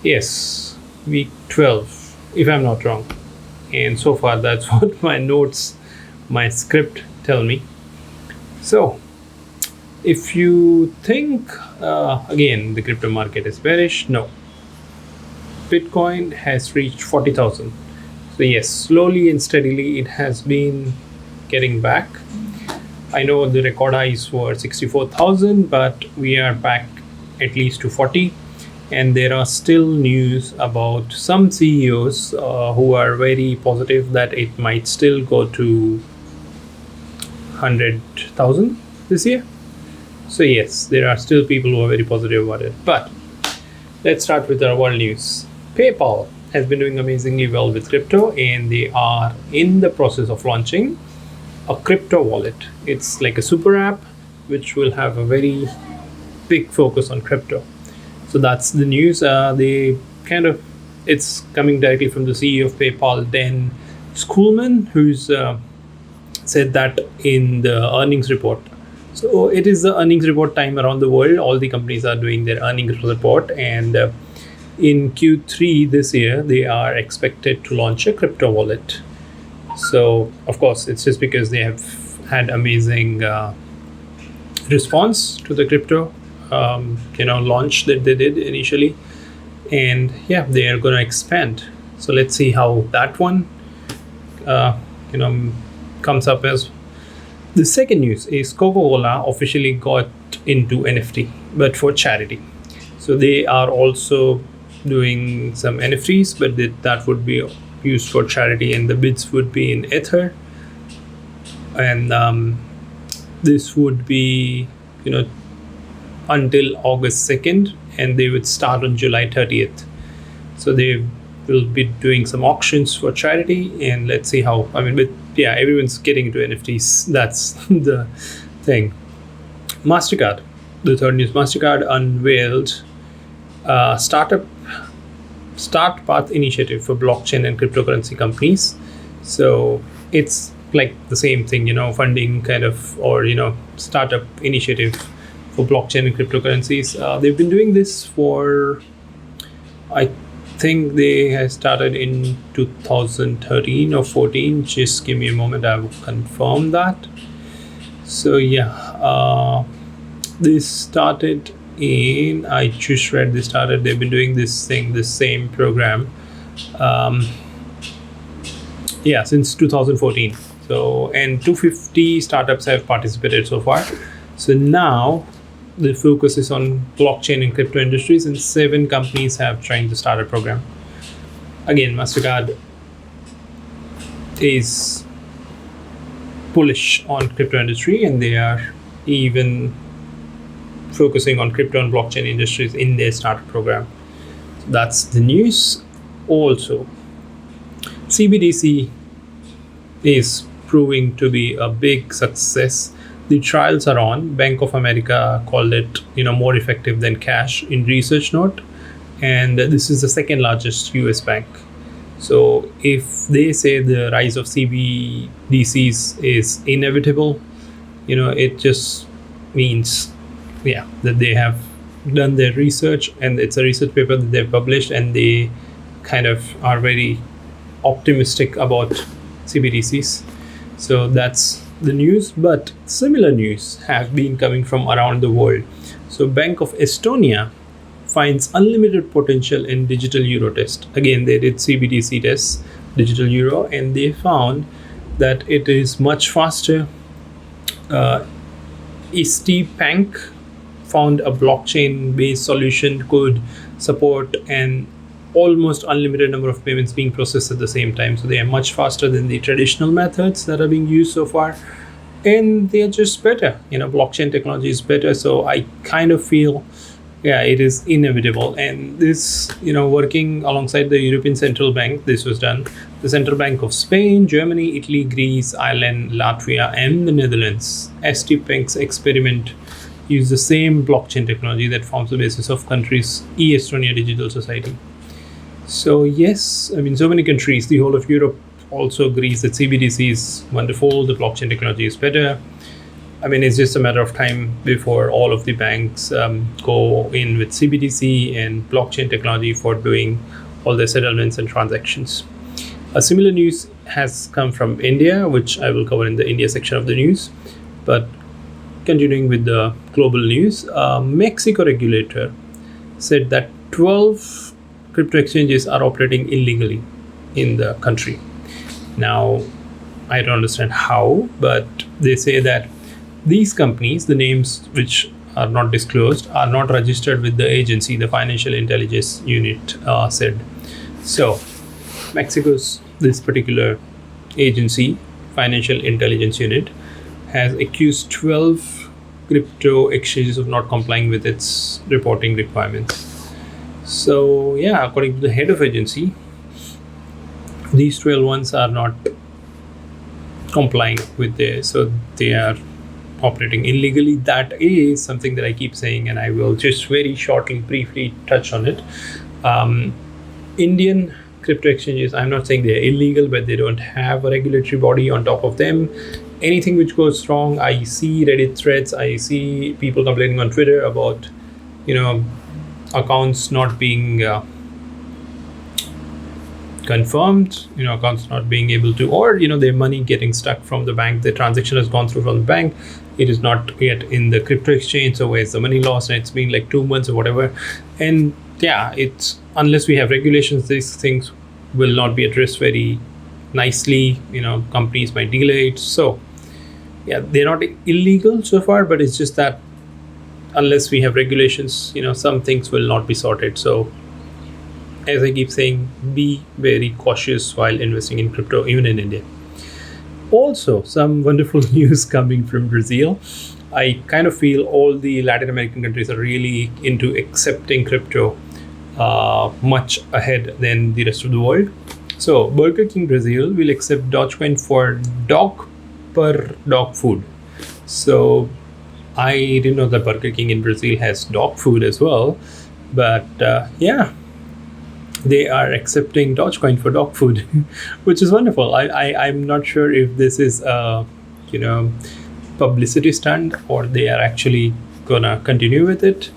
Yes, week 12, if I'm not wrong. And so far, that's what my notes, my script tell me. So, if you think, again, the crypto market is bearish, no. Bitcoin has reached 40,000. So, yes, slowly and steadily it has been getting back. I know the record highs were 64,000, but we are back at least to 40. And there are still news about some CEOs who are very positive that it might still go to 100,000 this year. So, yes, there are still people who are very positive about it. But let's start with our world news. PayPal has been doing amazingly well with crypto, and they are in the process of launching a crypto wallet. It's like a super app which will have a very big focus on crypto. So that's the news. They kind of, it's coming directly from the CEO of PayPal, Dan Schulman, who's said that in the earnings report. So it is the earnings report time around the world. All the companies are doing their earnings report, and in Q3 this year, they are expected to launch a crypto wallet. So of course, it's just because they have had amazing response to the crypto launch that they did initially, and yeah, they are going to expand. So let's see how that one comes up. As the second news is Coca-Cola officially got into NFT, but for charity. So they are also doing some NFTs, but that would be used for charity, and the bids would be in Ether, and this would be until August 2nd, and they would start on July 30th. So they will be doing some auctions for charity, and let's see how. But yeah, everyone's getting into NFTs. That's the thing. MasterCard, the third news. MasterCard unveiled a Start Path initiative for blockchain and cryptocurrency companies. So it's like the same thing, funding kind of, or startup initiative for blockchain and cryptocurrencies. They've been doing this for, I think they have started in 2013 or 14. Just give me a moment, I will confirm that. So yeah, this started in, I just read they started, they've been doing this same program since 2014. So, and 250 startups have participated so far. So now the focus is on blockchain and crypto industries, and 7 companies have trying to start a program. Again, MasterCard is bullish on crypto industry, and they are even focusing on crypto and blockchain industries in their startup program. So that's the news. Also, CBDC is proving to be a big success. The trials are on. Bank of America called it more effective than cash in research note, and this is the second largest US bank. So if they say the rise of CBDCs is inevitable, it just means that they have done their research, and it's a research paper that they've published, and they kind of are very optimistic about CBDCs. So that's the news. But similar news have been coming from around the world. So Bank of Estonia finds unlimited potential in digital euro test. Again, they did CBDC tests, digital euro, and they found that it is much faster. ICICI Bank found a blockchain-based solution could support an almost unlimited number of payments being processed at the same time. So they are much faster than the traditional methods that are being used so far, and they are just better. Blockchain technology is better. So I kind of feel, it is inevitable. And this, working alongside the European Central Bank, this was done. The Central Bank of Spain, Germany, Italy, Greece, Ireland, Latvia, and the Netherlands. ST Bank's experiment use the same blockchain technology that forms the basis of countries' e-Estonia digital society. So yes, so many countries, the whole of Europe also agrees that CBDC is wonderful, the blockchain technology is better. I mean, it's just a matter of time before all of the banks go in with CBDC and blockchain technology for doing all their settlements and transactions. A similar news has come from India, which I will cover in the India section of the news. But continuing with the global news, Mexico regulator said that 12 crypto exchanges are operating illegally in the country. Now, I don't understand how, but they say that these companies, the names which are not disclosed, are not registered with the agency, the Financial Intelligence Unit said. So, Mexico's this particular agency, Financial Intelligence Unit, has accused 12 crypto exchanges of not complying with its reporting requirements. So, yeah, according to the head of agency, these 12 ones are not complying with this, so they are operating illegally. That is something that I keep saying, and I will just very shortly, briefly touch on it. Indian crypto exchanges, I'm not saying they're illegal, but they don't have a regulatory body on top of them. Anything which goes wrong, I see Reddit threads, I see people complaining on Twitter about, accounts not being confirmed, accounts not being able to, or their money getting stuck from the bank. The transaction has gone through from the bank, it is not yet in the crypto exchange, so where's the money lost, and it's been like 2 months or whatever. And yeah, it's, unless we have regulations, these things will not be addressed very nicely. Companies might delay it. So yeah, they're not illegal so far, but it's just that unless we have regulations, some things will not be sorted. So as I keep saying, be very cautious while investing in crypto, even in India. Also, some wonderful news coming from Brazil. I kind of feel all the Latin American countries are really into accepting crypto much ahead than the rest of the world. So Burger King Brazil will accept Dogecoin for dog per dog food. So I didn't know that Burger King in Brazil has dog food as well, but yeah, they are accepting Dogecoin for dog food, which is wonderful. I'm not sure if this is a publicity stunt or they are actually gonna continue with it,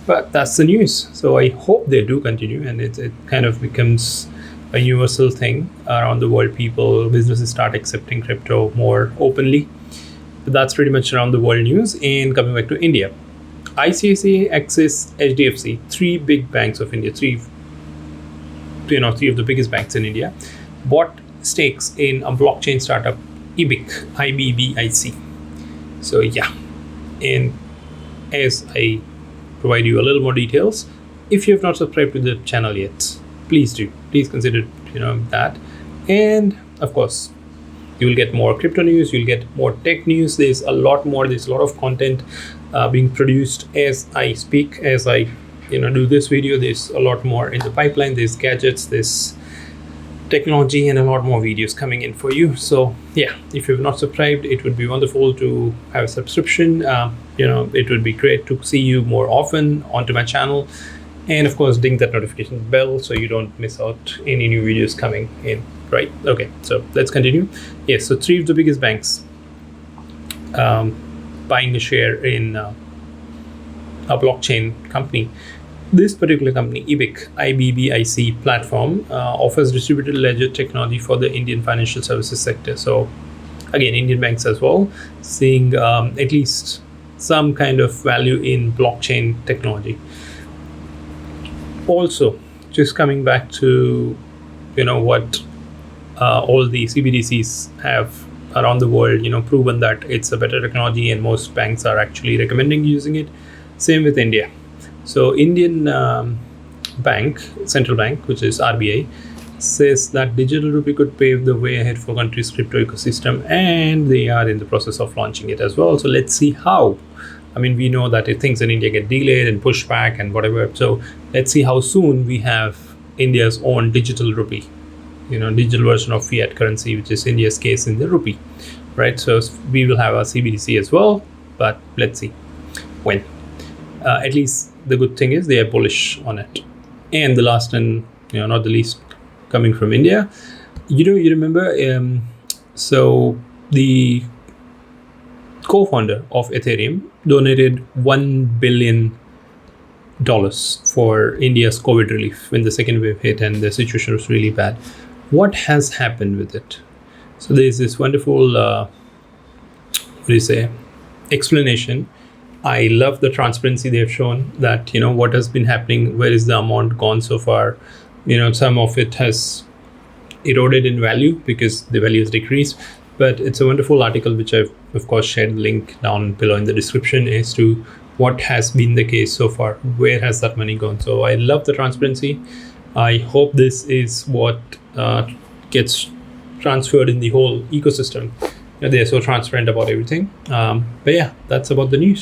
but that's the news. So I hope they do continue, and it kind of becomes a universal thing around the world. Businesses start accepting crypto more openly. But that's pretty much around the world news. And coming back to India, ICICI, Axis, HDFC, three big banks of India, three of the biggest banks in India, bought stakes in a blockchain startup, IBBIC. So yeah, and as I provide you a little more details, if you have not subscribed to the channel yet, please do. Please consider that. And of course, you will get more crypto news, you'll get more tech news. There's a lot more. There's a lot of content being produced as I speak, as I do this video. There's a lot more in the pipeline. There's gadgets, there's technology, and a lot more videos coming in for you. So yeah, if you've not subscribed, it would be wonderful to have a subscription. It would be great to see you more often onto my channel, and of course ding that notification bell so you don't miss out any new videos coming in. Right? Okay, so let's continue. Yes, so three of the biggest banks buying a share in a blockchain company. This particular company, IBBIC platform, offers distributed ledger technology for the Indian financial services sector. So again, Indian banks as well, seeing at least some kind of value in blockchain technology. Also, just coming back to what all the CBDCs have around the world, proven that it's a better technology, and most banks are actually recommending using it. Same with India. So Indian central bank, which is RBI, says that digital rupee could pave the way ahead for country's crypto ecosystem, and they are in the process of launching it as well. So let's see how. I mean, we know that things in India get delayed and pushed back and whatever. So let's see how soon we have India's own digital rupee, digital version of fiat currency, which is India's case in the rupee, right? So we will have a CBDC as well, but let's see when. At least the good thing is they are bullish on it. And the last and not the least, coming from India, you remember, so the co-founder of Ethereum, donated $1 billion for India's COVID relief when the second wave hit and the situation was really bad. What has happened with it? So there's this wonderful, explanation. I love the transparency they've shown, that what has been happening, where is the amount gone so far. Some of it has eroded in value because the value has decreased, but it's a wonderful article which I've of course shared the link down below in the description as to what has been the case so far, where has that money gone. So I love the transparency. I hope this is what gets transferred in the whole ecosystem. They're so transparent about everything. But yeah, that's about the news.